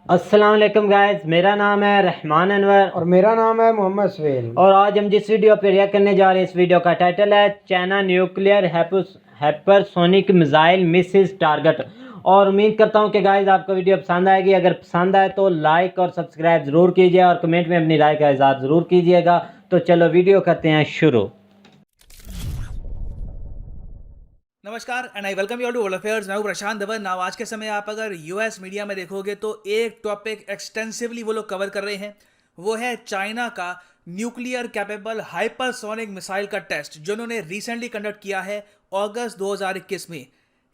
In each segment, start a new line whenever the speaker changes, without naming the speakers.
अस्सलाम वालेकुम गाइस, मेरा नाम है रहमान अनवर
और मेरा नाम है मोहम्मद सवेल।
और आज हम जिस वीडियो पर रिएक्ट करने जा रहे हैं, इस वीडियो का टाइटल है China nuclear hypersonic missile Mrs target. और उम्मीद करता हूं कि गाइस आपको वीडियो पसंद आएगी। अगर पसंद आए तो लाइक और सब्सक्राइब ज़रूर कीजिए और कमेंट में अपनी राय का इज़हार ज़रूर कीजिएगा। तो चलो वीडियो करते हैं शुरू।
नमस्कार and I welcome you to world affairs. मैं हूं प्रशांत धवन। नाउ आज के समय आप अगर यूएस मीडिया में देखोगे तो एक टॉपिक एक्सटेंसिवली वो लोग कवर कर रहे हैं, वो है चाइना का न्यूक्लियर कैपेबल हाइपरसोनिक मिसाइल का टेस्ट जो उन्होंने रिसेंटली कंडक्ट किया है अगस्त 2021 में।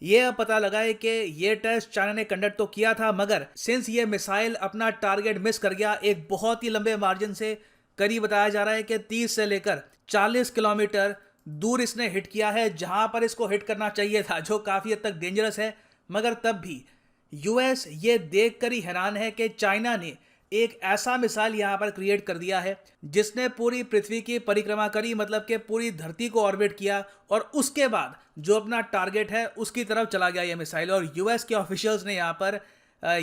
ये अब पता लगा है कि ये टेस्ट चाइना ने कंडक्ट तो किया था, मगर सिंस ये मिसाइल अपना टारगेट मिस कर गया एक बहुत ही लंबे मार्जिन से, करीब बताया जा रहा है कि 30 से लेकर 40 किलोमीटर दूर इसने हिट किया है जहां पर इसको हिट करना चाहिए था, जो काफी हद तक डेंजरस है। मगर तब भी यूएस ये देखकर ही हैरान है कि चाइना ने एक ऐसा मिसाइल यहां पर क्रिएट कर दिया है जिसने पूरी पृथ्वी की परिक्रमा करी, मतलब कि पूरी धरती को ऑर्बिट किया और उसके बाद जो अपना टारगेट है उसकी तरफ चला गया ये मिसाइल। और यूएस के ऑफिशियल्स ने यहां पर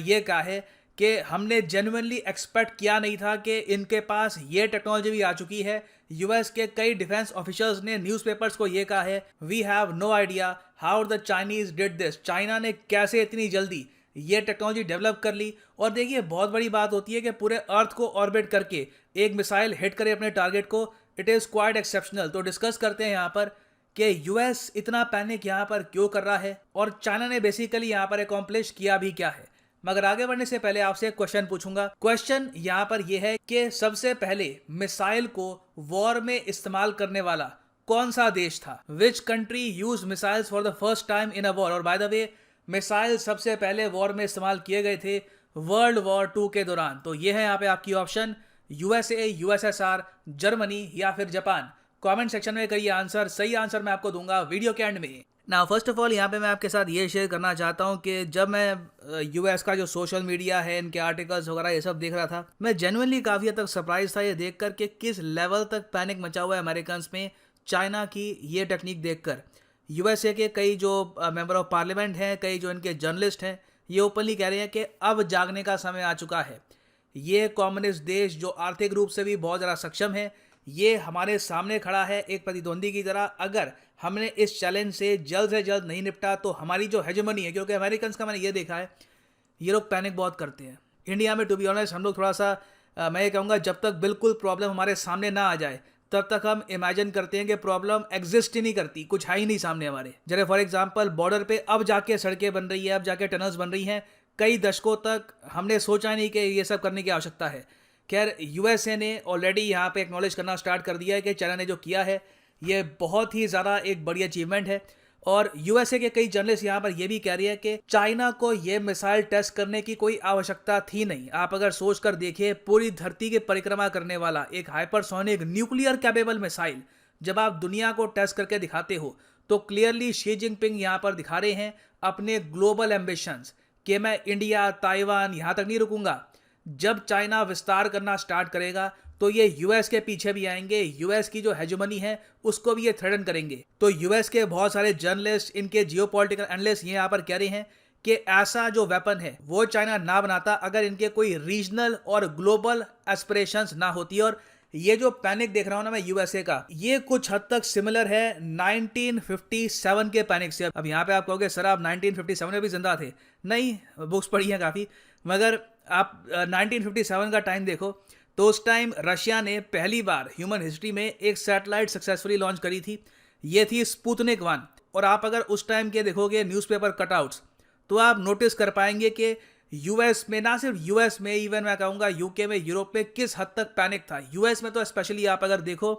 यह कहा है कि हमने जेन्युइनली एक्सपेक्ट किया नहीं था कि इनके पास ये टेक्नोलॉजी भी आ चुकी है। यूएस के कई डिफेंस ऑफिशियल्स ने न्यूज़पेपर्स को ये कहा है, we have no idea how the Chinese did this. China ने कैसे इतनी जल्दी ये टेक्नोलॉजी डेवलप कर ली। और देखिए, बहुत बड़ी बात होती है कि पूरे अर्थ को ऑर्बिट करके एक मिसाइल हिट करे अपने टारगेट को। It is quite exceptional. तो डिस्कस करते हैं यहाँ पर कि यूएस इतना पैनिक यहाँ पर क्यों कर रहा है और चाइना ने बेसिकली यहाँ पर अकॉम्प्लिश किया भी क्या है। मगर आगे बढ़ने से पहले आपसे एक क्वेश्चन पूछूंगा। क्वेश्चन यहाँ पर यह है कि सबसे पहले मिसाइल को वॉर में इस्तेमाल करने वाला कौन सा देश था? Which country use missiles for the first time in a war? और बाय द वे, मिसाइल सबसे पहले वॉर में इस्तेमाल किए गए थे वर्ल्ड वॉर 2 के दौरान। तो ये है यहाँ पे आपकी ऑप्शन, यूएसए, यूएसएसआर, जर्मनी या फिर जापान। कमेंट सेक्शन में करिए आंसर। सही आंसर मैं आपको दूंगा वीडियो के एंड में। ना फर्स्ट ऑफ ऑल यहाँ पे मैं आपके साथ ये शेयर करना चाहता हूँ कि जब मैं यूएस का जो सोशल मीडिया है, इनके आर्टिकल्स वगैरह ये सब देख रहा था, मैं जेन्युइनली काफ़ी हद तक सरप्राइज था ये देखकर कि किस लेवल तक पैनिक मचा हुआ है अमेरिकन्स में चाइना की ये टेक्निक देखकर। यूएसए के कई जो मेंबर ऑफ पार्लियामेंट हैं, कई जो इनके जर्नलिस्ट हैं, ये ओपनली कह रहे हैं कि अब जागने का समय आ चुका है। ये कम्युनिस्ट देश जो आर्थिक रूप से भी बहुत ज़्यादा सक्षम है, ये हमारे सामने खड़ा है एक प्रतिद्वंदी की तरह। अगर हमने इस चैलेंज से जल्द नहीं निपटा तो हमारी जो हेजेमनी है, क्योंकि अमेरिकन्स का मैंने ये देखा है ये लोग पैनिक बहुत करते हैं। इंडिया में टू बी ऑनेस्ट हम लोग थोड़ा सा मैं ये कहूँगा, जब तक बिल्कुल प्रॉब्लम हमारे सामने ना आ जाए तब तक हम इमेजिन करते हैं कि प्रॉब्लम एग्जिस्ट ही नहीं करती, कुछ है ही नहीं सामने हमारे। जैसे फॉर एग्जांपल बॉर्डर पे अब जाके सड़कें बन रही है, अब जाके टनल्स बन रही हैं। कई दशकों तक हमने सोचा नहीं कि ये सब करने की आवश्यकता है। खैर, यूएसए ने ऑलरेडी यहाँ पे एक्नॉलेज करना स्टार्ट कर दिया है कि चाइना ने जो किया है ये बहुत ही ज़्यादा एक बड़ी अचीवमेंट है। और यूएसए के कई जर्नलिस्ट यहाँ पर ये भी कह रही है कि चाइना को ये मिसाइल टेस्ट करने की कोई आवश्यकता थी नहीं। आप अगर सोच कर देखिए, पूरी धरती की परिक्रमा करने वाला एक हाइपरसोनिक न्यूक्लियर कैपेबल मिसाइल जब आप दुनिया को टेस्ट करके दिखाते हो तो क्लियरली शी जिनपिंग यहाँ पर दिखा रहे हैं अपने ग्लोबल एम्बिशंस कि मैं इंडिया, ताइवान यहाँ तक नहीं रुकूंगा। जब चाइना विस्तार करना स्टार्ट करेगा तो ये यूएस के पीछे भी आएंगे, यूएस की जो हेजेमनी है उसको भी ये थ्रेटन करेंगे। तो यूएस के बहुत सारे जर्नलिस्ट, इनके जियोपॉलिटिकल एनालिस्ट ये यहाँ पर कह रहे हैं कि ऐसा जो वेपन है वो चाइना ना बनाता अगर इनके कोई रीजनल और ग्लोबल एस्पिरेशंस ना होती। और ये जो पैनिक देख रहा हूं ना मैं यूएसए का, ये कुछ हद तक सिमिलर है 1957 के पैनिक से। अब यहाँ पे आप कहोगे सर आप 1957 में भी जिंदा थे? नहीं, बुक्स पढ़ी हैं काफ़ी, मगर आप 1957 का टाइम देखो तो उस टाइम रशिया ने पहली बार ह्यूमन हिस्ट्री में एक सैटेलाइट सक्सेसफुली लॉन्च करी थी। ये थी स्पुतनिक 1। और आप अगर उस टाइम के देखोगे न्यूज़पेपर कटआउट्स तो आप नोटिस कर पाएंगे कि यूएस में, ना सिर्फ यूएस में, इवन मैं कहूँगा यूके में, यूरोप में किस हद तक पैनिक था। यूएस में तो स्पेशली आप अगर देखो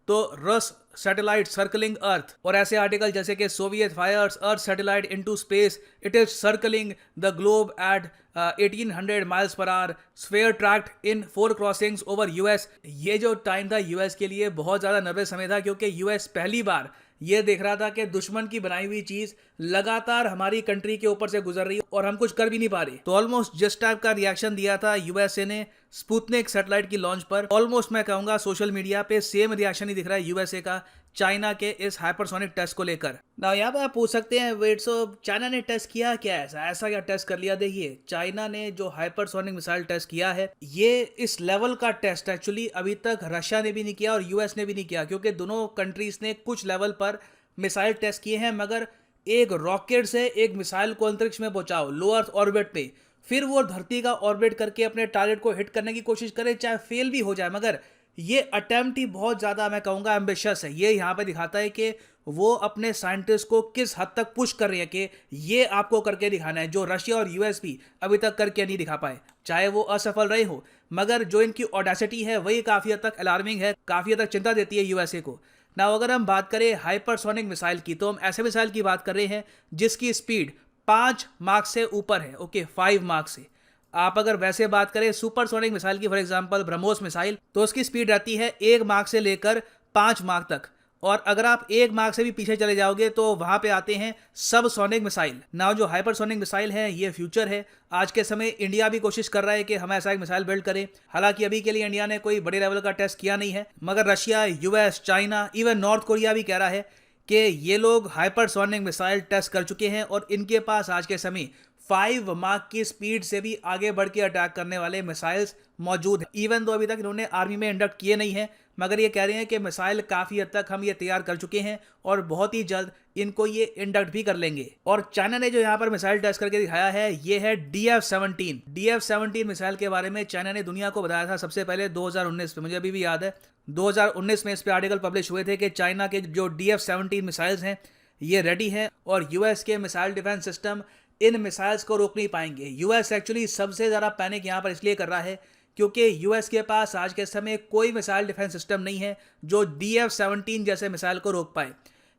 तो रस सैटेलाइट सर्कलिंग अर्थ, और ऐसे आर्टिकल जैसे कि Soviet fires earth satellite into space, it is circling the globe at 1800 miles per hour, sphere tracked in 4 crossings over US. ये जो टाइम था यूएस के लिए बहुत ज़्यादा नर्वस समय था, क्योंकि यूएस पहली बार ये देख रहा था कि दुश्मन की बनाई हुई चीज लगातार हमारी कंट्री के ऊपर से गुजर रही है और हम कुछ कर भी नहीं पा रहे। तो ऑलमोस्ट जिस टाइप का रिएक्शन दिया था यूएसए ने स्पुतनिक सैटेलाइट की लॉन्च पर ऑलमोस्ट मैं कहूंगा सोशल मीडिया पे सेम रिएक्शन ही दिख रहा है यूएसए का चाइना के इस हाइपरसोनिक टेस्ट को लेकर। ना यहाँ पर आप पूछ सकते हैं वेट सो चाइना ने टेस्ट किया क्या, ऐसा क्या टेस्ट कर लिया? देखिए चाइना ने जो हाइपरसोनिक मिसाइल टेस्ट किया है ये इस लेवल का टेस्ट एक्चुअली अभी तक रशिया ने भी नहीं किया और यूएस ने भी नहीं किया, क्योंकि दोनों कंट्रीज ने कुछ लेवल पर मिसाइल टेस्ट किए हैं, मगर एक रॉकेट से एक मिसाइल को अंतरिक्ष में पहुंचाओ लो अर्थ ऑर्बिट पे, फिर वो धरती का ऑर्बिट करके अपने टारगेट को हिट करने की कोशिश करे, चाहे फेल भी हो जाए, मगर ये अटेम्प्ट ही बहुत ज़्यादा मैं कहूँगा एम्बिशियस है। ये यहाँ पे दिखाता है कि वो अपने साइंटिस्ट को किस हद तक पुश कर रहे हैं कि ये आपको करके दिखाना है, जो रशिया और यूएस भी अभी तक करके नहीं दिखा पाए, चाहे वो असफल रहे हो। मगर जो इनकी ऑडेसिटी है वही काफ़ी हद तक अलार्मिंग है, काफ़ी हद तक चिंता देती है यूएसए को। ना अगर हम बात करें हाइपरसोनिक मिसाइल की, तो हम ऐसे मिसाइल की बात कर रहे हैं जिसकी स्पीड 5 मार्क से ऊपर है, ओके 5 मार्क से। आप अगर वैसे बात करें सुपरसोनिक मिसाइल की, फॉर एग्जांपल ब्रह्मोस मिसाइल, तो उसकी स्पीड रहती है 1 मार्क से लेकर 5 मार्क तक। और अगर आप 1 मार्क से भी पीछे चले जाओगे तो वहां पे आते हैं सबसोनिक मिसाइल। ना जो हाइपरसोनिक मिसाइल है ये फ्यूचर है। आज के समय इंडिया भी कोशिश कर रहा है कि हम ऐसा एक मिसाइल बिल्ड करें। हालांकि अभी के लिए इंडिया ने कोई बड़े लेवल का टेस्ट किया नहीं है, मगर Russia, US, China, even north Korea भी कह रहा है कि ये लोग हाइपरसोनिक मिसाइल टेस्ट कर चुके हैं और इनके पास आज के समय 5 मार्क की स्पीड से भी आगे बढ़ के अटैक करने वाले मिसाइल्स मौजूद हैं। इवन तो अभी तक इन्होंने आर्मी में इंडक्ट किए नहीं हैं, मगर ये कह रहे हैं कि मिसाइल काफ़ी हद तक हम ये तैयार कर चुके हैं और बहुत ही जल्द इनको ये इंडक्ट भी कर लेंगे। और चाइना ने जो यहाँ पर मिसाइल टेस्ट करके दिखाया है ये है DF-17। DF-17 मिसाइल के बारे में चाइना ने दुनिया को बताया था सबसे पहले 2019 में, मुझे अभी भी याद है 2019 में इस पे आर्टिकल पब्लिश हुए थे कि चाइना के जो DF-17 मिसाइल्स हैं ये रेडी हैं और यूएस के missile defence system in missiles को रोक नहीं पाएंगे। यूएस एक्चुअली सबसे ज़्यादा पैनिक यहाँ पर इसलिए कर रहा है क्योंकि यूएस के पास आज के समय कोई मिसाइल डिफेंस सिस्टम नहीं है जो DF-17 जैसे मिसाइल को रोक पाए।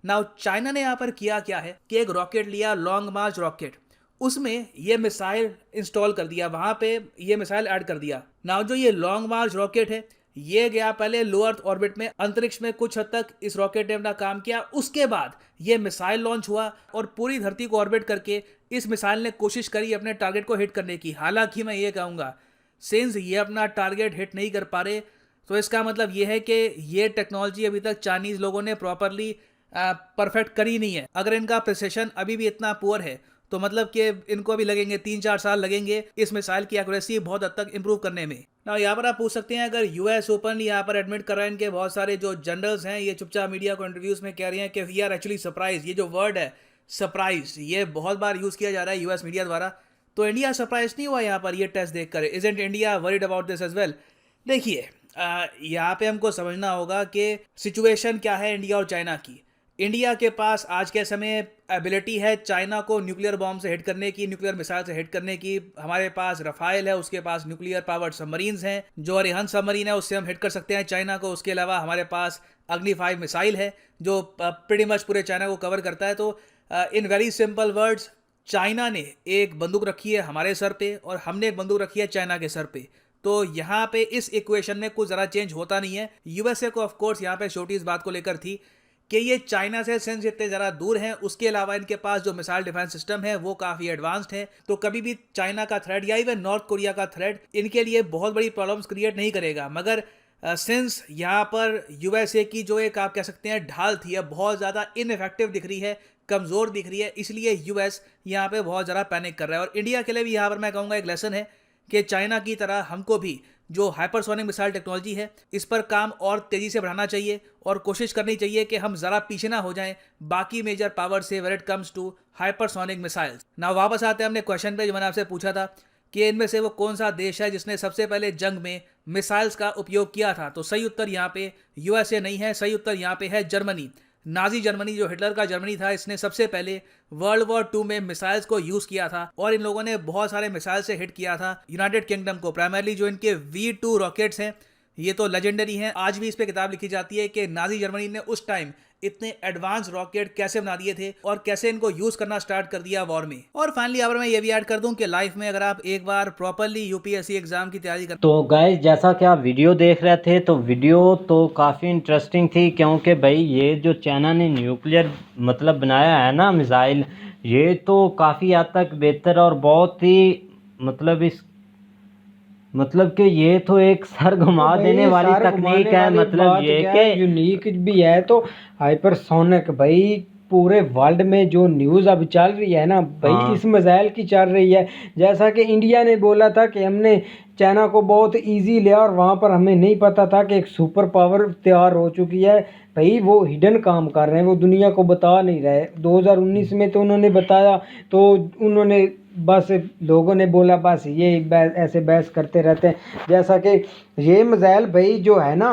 नाउ चाइना ने यहाँ पर किया क्या है कि एक रॉकेट लिया, लॉन्ग मार्च रॉकेट, उसमें ये मिसाइल इंस्टॉल कर दिया, वहाँ पे ये मिसाइल ऐड कर दिया। नाउ जो ये लॉन्ग मार्च रॉकेट है ये गया पहले लो अर्थ ऑर्बिट में, अंतरिक्ष में कुछ हद तक इस रॉकेट ने अपना काम किया। उसके बाद ये मिसाइल लॉन्च हुआ और पूरी धरती को ऑर्बिट करके इस मिसाइल ने कोशिश करी अपने टारगेट को हिट करने की। हालांकि मैं ये कहूँगा सिंस ये अपना टारगेट हिट नहीं कर पा रहे तो इसका मतलब ये है कि ये टेक्नोलॉजी अभी तक चाइनीज़ लोगों ने प्रॉपरली परफेक्ट करी नहीं है। अगर इनका प्रिसिशन अभी भी इतना पुअर है तो मतलब कि इनको अभी लगेंगे 3-4 साल लगेंगे इस मिसाइल की एक्यूरेसी बहुत हद तक इंप्रूव करने में। ना यहाँ पर आप पूछ सकते हैं अगर यूएस ओपनली यहाँ पर एडमिट कर रहे हैं, इनके बहुत सारे जो जनरल्स हैं ये चुपचाप मीडिया को इंटरव्यूज में कह रहे हैं कि वी आर एक्चुअली सरप्राइज। ये जो वर्ड है सरप्राइज ये बहुत बार यूज़ किया जा रहा है यूएस मीडिया द्वारा, तो इंडिया सरप्राइज नहीं हुआ यहाँ पर ये टेस्ट देखकर? Isn't India worried about this as well? देखिए यहाँ पे हमको समझना होगा कि सिचुएशन क्या है इंडिया और चाइना की। इंडिया के पास आज के समय एबिलिटी है चाइना को न्यूक्लियर बॉम्ब से हिट करने की, न्यूक्लियर मिसाइल से हिट करने की। हमारे पास रफाइल है, उसके पास न्यूक्लियर पावर्ड सबमरीन्स हैं, जो अरिहंत सबमरीन है उससे हम हिट कर सकते हैं चाइना को। उसके अलावा हमारे पास अग्नि 5 मिसाइल है जो प्रीटी मच पूरे चाइना को कवर करता है। तो in very simple words China ने एक बंदूक रखी है हमारे सर पे और हमने एक बंदूक रखी है चाइना के सर पे। तो यहाँ पे इस इक्वेशन में कुछ ज़रा चेंज होता नहीं है। यूएसए को ऑफकोर्स यहाँ पे छोटी इस बात को लेकर थी कि ये चाइना से सेंस इतने ज़रा दूर हैं, उसके अलावा इनके पास जो मिसाइल डिफेंस सिस्टम है वो काफ़ी एडवांस्ड है, तो कभी भी चाइना का थ्रेट या इवन नॉर्थ कोरिया का थ्रेट इनके लिए बहुत बड़ी प्रॉब्लम्स क्रिएट नहीं करेगा। मगर सिंस यहाँ पर यूएसए की जो एक आप कह सकते हैं ढाल थी अब बहुत ज़्यादा इनइफेक्टिव दिख रही है, कमज़ोर दिख रही है, इसलिए यूएस यहाँ पे बहुत ज़्यादा पैनिक कर रहा है। और इंडिया के लिए भी यहाँ पर मैं कहूँगा एक लेसन है कि चाइना की तरह हमको भी जो हाइपरसोनिक मिसाइल टेक्नोलॉजी है इस पर काम और तेज़ी से बढ़ाना चाहिए और कोशिश करनी चाहिए कि हम ज़रा पीछे ना हो जाएं बाकी मेजर पावर से when it comes to hypersonic missiles. ना वापस आते हैं हमने क्वेश्चन पे जो मैंने आपसे पूछा था कि इनमें से वो कौन सा देश है जिसने सबसे पहले जंग में मिसाइल्स का उपयोग किया था। तो सही उत्तर यहाँ पे यूएसए नहीं है, सही उत्तर यहाँ पे है जर्मनी। नाजी जर्मनी जो हिटलर का जर्मनी था इसने सबसे पहले वर्ल्ड वॉर 2 में मिसाइल्स को यूज किया था और इन लोगों ने बहुत सारे मिसाइल से हिट किया था यूनाइटेड किंगडम को। प्राइमरली जो इनके V2 रॉकेट्स हैं ये तो लेजेंडरी हैं, आज भी इस पे किताब लिखी जाती है कि नाजी जर्मनी ने उस टाइम इतने एडवांस रॉकेट कैसे बना दिए थे और कैसे इनको यूज करना स्टार्ट कर दिया वॉर में। और फाइनली अगर मैं ये भी ऐड कर दूं कि लाइफ में अगर आप एक बार प्रॉपरली यूपीएससी एग्जाम की तैयारी कर
तो गाइस जैसा कि आप वीडियो देख रहे थे तो वीडियो तो काफ़ी इंटरेस्टिंग थी, क्योंकि भाई ये जो चाइना ने न्यूक्लियर मतलब बनाया है ना मिसाइल, ये तो काफ़ी हद तक बेहतर और बहुत ही मतलब मतलब कि ये तो एक सर घुमा
तो
देने
भाई
वाली
सार
तकनीक
घुमाने
है,
वाली
मतलब
बात
ये
क्या
कि
है, यूनिक भी है। तो हाइपरसोनिक भाई पूरे वर्ल्ड में जो न्यूज़ अब चल रही है ना भाई,
हाँ
इस मिसाइल की चल रही है। जैसा कि इंडिया ने बोला था कि हमने चाइना को बहुत इजी लिया, और वहाँ पर हमें नहीं पता था कि एक सुपर पावर तैयार हो चुकी है। भाई वो हिडन काम कर रहे हैं, वो दुनिया को बता नहीं रहे। 2019 में तो उन्होंने बताया, तो उन्होंने बस लोगों ने बोला बस ये ऐसे बहस करते रहते हैं। जैसा कि ये मिसाइल भाई जो है ना,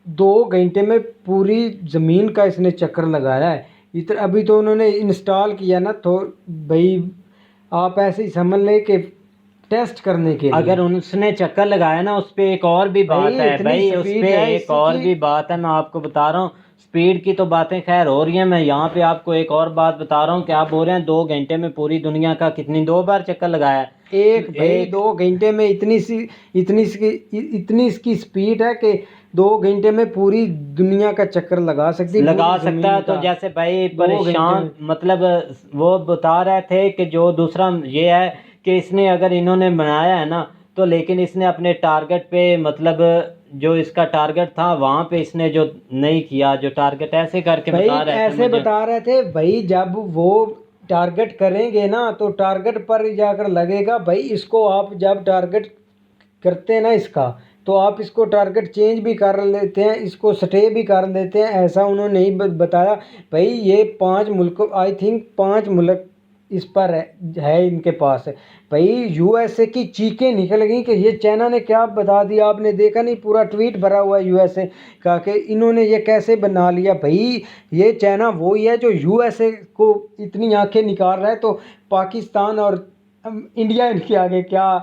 2 घंटे में पूरी ज़मीन का इसने चक्कर लगाया है। इतना अभी तो उन्होंने इंस्टॉल किया ना, तो भाई आप ऐसे ही समझ लें कि टेस्ट करने के
अगर
लिए।
उसने चक्कर लगाया ना, उस पे एक और भी
भाई
बात है
इतनी
भाई, उस
स्पीड
पे
है
एक और
इसकी।
भी बात है, मैं आपको बता रहा हूँ। स्पीड की तो बातें खैर हो रही हैं, मैं यहाँ पे आपको एक और बात बता रहा हूँ कि आप बोल रहे हैं 2 घंटे में पूरी दुनिया का कितनी 2 बार चक्कर लगाया है।
एक भाई
एक
2 घंटे में इतनी इसकी स्पीड है कि 2 घंटे में पूरी दुनिया का चक्कर लगा सकती है,
लगा
पूरी
सकता
जमीन
है। तो
का।
जैसे भाई
2 घंटे
परेशान,
में
मतलब वो बता रहे थे कि जो दूसरा ये है कि इसने अगर इन्होंने बनाया है ना, तो लेकिन इसने अपने टारगेट पे, मतलब जो इसका टारगेट था वहाँ पे इसने जो नहीं किया, जो टारगेट ऐसे करके
भाई
बता रहे थे
ऐसे
मुझे।
बता रहे थे भाई, जब वो टारगेट करेंगे ना तो टारगेट पर ही जाकर लगेगा। भाई इसको आप जब टारगेट करते हैं ना इसका, तो आप इसको टारगेट चेंज भी कर लेते हैं, इसको स्टे भी कर लेते हैं, ऐसा उन्होंने नहीं बताया। भाई ये 5 मुल्क, आई थिंक 5 मुल्क इस पर है इनके पास है। भाई यूएसए की चीखें निकल गई कि ये चाइना ने क्या बता दिया, आपने देखा नहीं, पूरा ट्वीट भरा हुआ है यूएसए का कि इन्होंने ये कैसे बना लिया। भाई ये चाइना वो ही है जो यूएसए को इतनी आंखें निकाल रहा है, तो पाकिस्तान और इंडिया इनके आगे क्या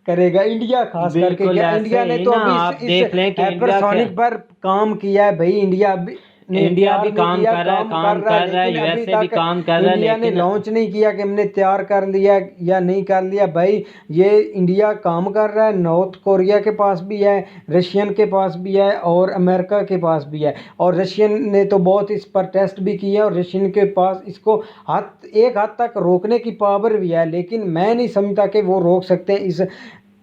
करेगा? इंडिया खास करके
बिल्कुल
क्या,
ऐसे
इंडिया ने
ही
तो
ना,
अभी
आप
इस
देख लें कि इंडिया के,
हाइपरसोनिक पर काम किया है। भाई इंडिया अभी ने
इंडिया भी
तैयार नहीं
काम
किया,
कर रहा है,
काम कर
काम
रहा है,
कर रहा है,
लेकिन अभी
यूएसए भी
तक
काम कर रहा है,
इंडिया ने
लेकिन
लॉन्च नहीं किया कि हमने तैयार कर लिया या नहीं कर लिया। भाई ये इंडिया काम कर रहा है, नॉर्थ कोरिया के पास भी है, रशियन के पास भी है, और अमेरिका के पास भी है। और रशियन ने तो बहुत इस पर टेस्ट भी किया, और रशियन के पास इसको एक हद तक रोकने की पावर भी है। लेकिन मैं नहीं समझता कि वो रोक सकते इस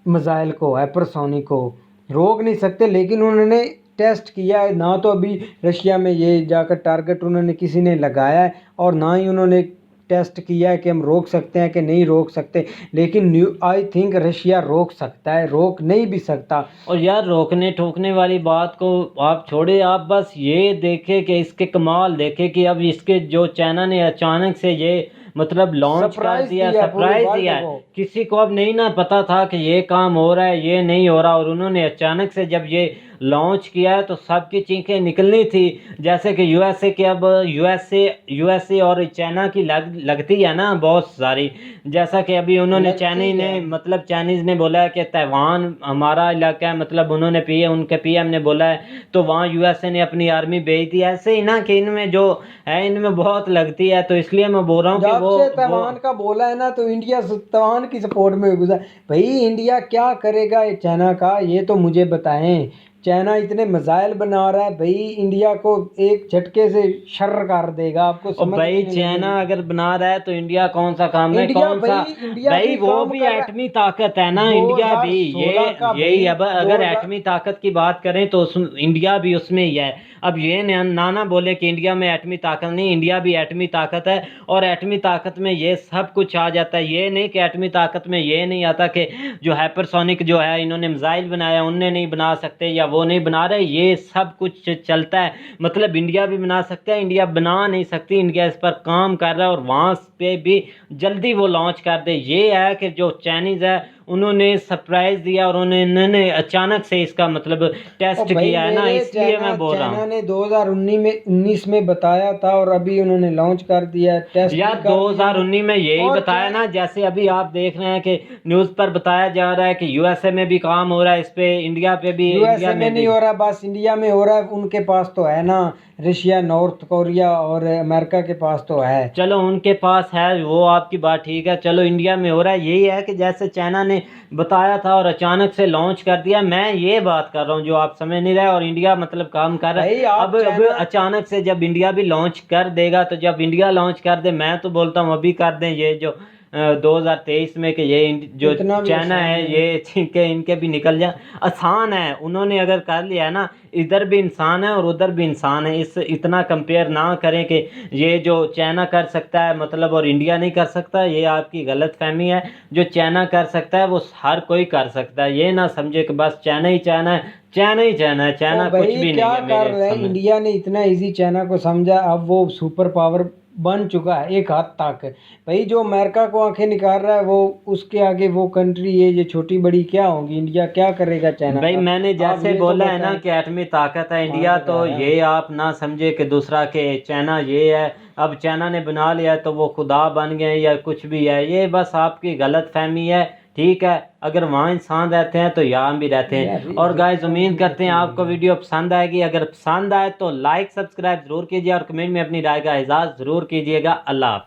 मिसाइल को, हाइपरसोनिक को रोक नहीं सकते। लेकिन उन्होंने टेस्ट किया है ना, तो अभी रशिया में ये जाकर टारगेट उन्होंने किसी ने लगाया है, और ना ही उन्होंने टेस्ट किया है कि हम रोक सकते हैं कि नहीं रोक सकते। लेकिन आई थिंक रशिया रोक सकता है, रोक नहीं भी सकता।
और यार रोकने ठोकने वाली बात को आप छोड़े, आप बस ये देखें कि इसके कमाल देखें कि अब इसके जो चाइना ने अचानक से ये मतलब लॉन्च कर
सरप्राइज
दिया,
दिया पूरे
सरप्राइज
वर्ल्ड
दिया है।
को।
किसी को अब नहीं ना पता था कि ये काम हो रहा है, ये नहीं हो रहा, और उन्होंने अचानक से जब ये लॉन्च किया है तो सबकी चीखें निकलनी थी। जैसे कि यूएसए के, अब यूएसए और चाइना की लगती है ना बहुत सारी। जैसा कि अभी उन्होंने
लगती है।
मतलब चाइनीज़ ने बोला है कि ताइवान हमारा इलाका है, मतलब उन्होंने उनके पीएम ने बोला है, तो वहाँ यूएसए ने अपनी आर्मी भेज दी। ऐसे ही ना कि इनमें जो है, इनमें बहुत लगती है, तो इसलिए मैं बोल रहा हूँ कि
जब
वो
से ताइवान का बोला है ना, तो इंडिया ताइवान की सपोर्ट में घुसा। भाई इंडिया क्या करेगा ये चाइना का, ये तो मुझे बताएं। चाइना इतने मिसाइल बना रहा है, भाई इंडिया को एक झटके से शर कर देगा, आपको
और
समझ
भाई
में नहीं
चाइना
लगेगी।
अगर बना रहा है तो इंडिया कौन सा काम है,
इंडिया
कौन सा?
भाई, इंडिया
भाई
भी
वो
काम
भी
कर रहा
एटमी ताकत है ना,
है।
इंडिया भी। ये
2016 का
यही,
भाई,
अब अगर
2000
एटमी ताकत की बात करें तो इंडिया भी उसमें ही है। अब ये ना बोले कि इंडिया में एटमी ताकत नहीं, इंडिया भी एटमी ताकत है। और एटमी ताकत में ये सब कुछ आ जाता है। ये नहीं कि एटमी ताकत में ये नहीं आता कि जो हाइपरसोनिक जो है इन्होंने मिसाइल बनाया, उनने नहीं बना सकते या वो नहीं बना रहे, ये सब कुछ चलता है। मतलब इंडिया भी बना सकता है, इंडिया बना नहीं सकती, इंडिया इस पर काम कर रहा है, और वहाँ पे भी जल्दी वो लॉन्च कर दे। ये है कि जो चाइनीज़ है उन्होंने सरप्राइज दिया, और उन्होंने अचानक से इसका मतलब
और
टेस्ट
भाई
किया है ना,
मेरे
इसलिए मैं बोल रहा
चाइना
हूँ।
ने 2019 में बताया था, और अभी उन्होंने लॉन्च कर दिया, टेस्ट भी
यार
कर लिया।
2019 में यही
और
बताया ना, जैसे अभी आप देख रहे हैं कि न्यूज़ पर बताया जा रहा है कि यूएसए में भी काम हो रहा है इस पे, इंडिया पे भी, इंडिया
यूएसए में
में
नहीं
भी।
हो रहा, बस इंडिया में हो रहा है। उनके पास तो है ना, रशिया, नॉर्थ कोरिया और अमेरिका के पास तो है।
चलो उनके पास है, वो आपकी बात ठीक है। चलो इंडिया में हो रहा है, यही है कि जैसे चाइना ने बताया था और अचानक से लॉन्च कर दिया। मैं ये बात कर रहा हूँ जो आप समझ नहीं रहे, और इंडिया मतलब काम कर रहा
भाई
है।
आप
अब
चाइना,
अचानक से जब इंडिया भी लॉन्च कर देगा, तो जब इंडिया लॉन्च कर दे, मैं तो बोलता हूँ अभी कर दें ये जो 2023 में कि ये जो
इतना भी
चाइना
आसान
है
नहीं।
ये इनके भी निकल जाए। आसान है, उन्होंने अगर कर लिया है ना, इधर भी इंसान है और उधर भी इंसान है, इस इतना कंपेयर ना करें कि ये जो चाइना कर सकता है मतलब और इंडिया नहीं कर सकता, ये आपकी गलतफहमी है। जो चाइना कर सकता है वो हर कोई कर सकता है, ये ना समझे कि बस चाइना ही चाइना है, चाइना ही चाइना है,
ओ
चाइना कुछ
भाई
भी
क्या
नहीं है
कर
मेरे
रहे हैं,
समझ।
इंडिया ने इतना इजी चाइना को समझा, अब वो सुपर पावर बन चुका है एक हद तक। भाई जो अमेरिका को आंखें निकाल रहा है वो उसके आगे वो कंट्री ये छोटी बड़ी क्या होंगी, इंडिया क्या करेगा चाइना
भाई
का।
मैंने
आप
जैसे
ये तो
बोला है ना
बताएं।
कि एटमी ताकत है
हाँ
इंडिया,
तो
तो
कह रहा
ये
हूँ।
आप ना समझे कि दूसरा के चाइना ये है, अब चाइना ने बना लिया है तो वो खुदा बन गए या कुछ भी है, ये बस आपकी गलत फहमी है। ठीक है, अगर वहाँ इंसान रहते हैं तो यहाँ भी रहते हैं।
यार
और गाइस
ये
उम्मीद करते हैं आपको वीडियो पसंद आएगी, अगर पसंद आए तो लाइक सब्सक्राइब जरूर कीजिए और कमेंट में अपनी राय का इजाज़ ज़रूर कीजिएगा। अल्लाह हाफ़िज़।